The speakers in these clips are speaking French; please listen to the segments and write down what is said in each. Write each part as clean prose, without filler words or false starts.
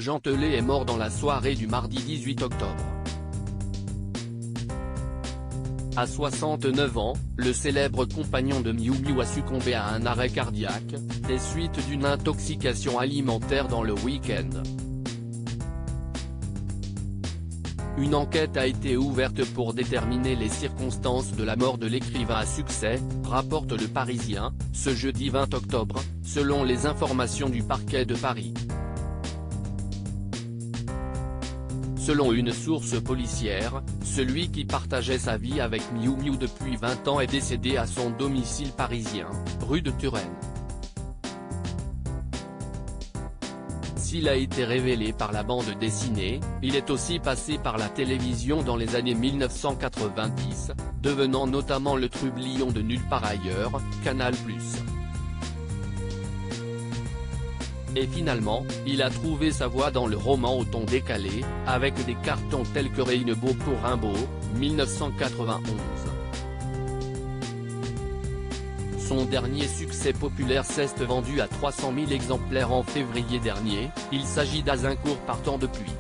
Jean Telet est mort dans la soirée du mardi 18 octobre. À 69 ans, le célèbre compagnon de Miou Miou a succombé à un arrêt cardiaque, des suites d'une intoxication alimentaire dans le week-end. Une enquête a été ouverte pour déterminer les circonstances de la mort de l'écrivain à succès, rapporte Le Parisien, ce jeudi 20 octobre, selon les informations du parquet de Paris. Selon une source policière, celui qui partageait sa vie avec Miou Miou depuis 20 ans est décédé à son domicile parisien, rue de Turenne. S'il a été révélé par la bande dessinée, il est aussi passé par la télévision dans les années 1990, devenant notamment le trublion de Nulle part ailleurs, Canal+. Et finalement, il a trouvé sa voie dans le roman au ton décalé, avec des cartons tels que Rainbow pour Rimbaud, 1991. Son dernier succès populaire s'est vendu à 300 000 exemplaires en février dernier, il s'agit d'Azincourt partant de pluie.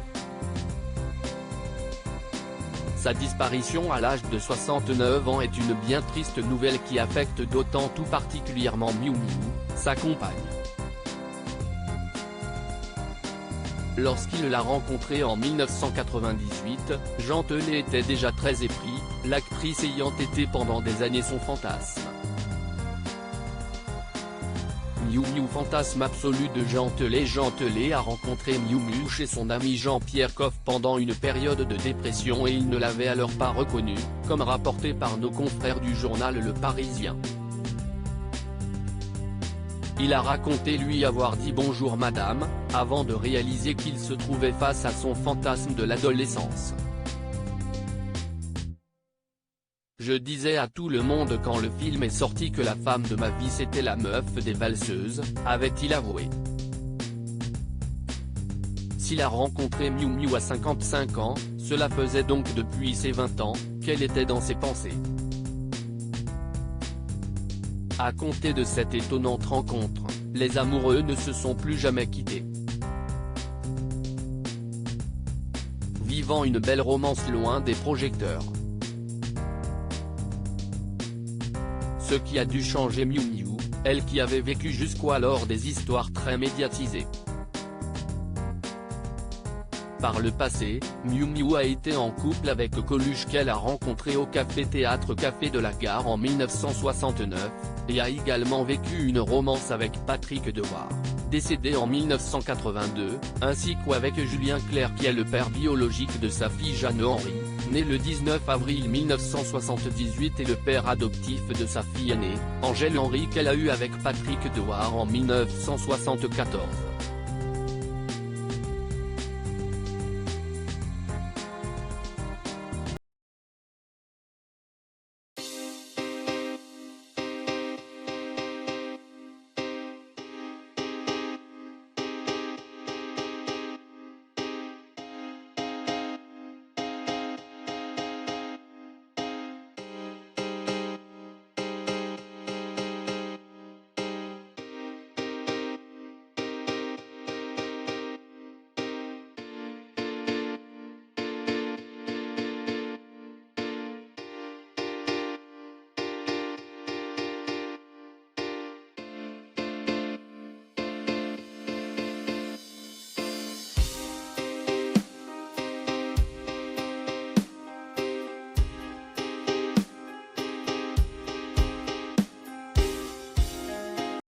Sa disparition à l'âge de 69 ans est une bien triste nouvelle qui affecte d'autant tout particulièrement Miou Miou, sa compagne. Lorsqu'il l'a rencontrée en 1998, Jean Telet était déjà très épris, l'actrice ayant été pendant des années son fantasme. Miou Miou fantasme absolu de Jean Telet. Jean Telet a rencontré Miou Miou chez son ami Jean-Pierre Coff pendant une période de dépression et il ne l'avait alors pas reconnu, comme rapporté par nos confrères du journal Le Parisien. Il a raconté lui avoir dit « Bonjour madame », avant de réaliser qu'il se trouvait face à son fantasme de l'adolescence. Je disais à tout le monde quand le film est sorti que la femme de ma vie c'était la meuf des valseuses, avait-il avoué. S'il a rencontré Miou Miou à 55 ans, cela faisait donc depuis ses 20 ans, qu'elle était dans ses pensées. À compter de cette étonnante rencontre, les amoureux ne se sont plus jamais quittés. Vivant une belle romance loin des projecteurs. Ce qui a dû changer Miou Miou, elle qui avait vécu jusqu'alors des histoires très médiatisées. Par le passé, Miou Miou a été en couple avec Coluche qu'elle a rencontré au café-théâtre Café de la Gare en 1969, et a également vécu une romance avec Patrick Dewar, décédé en 1982, ainsi qu'avec Julien Clerc qui est le père biologique de sa fille Jeanne-Henri, née le 19 avril 1978 et le père adoptif de sa fille aînée, Angèle Henry qu'elle a eue avec Patrick Dewar en 1974.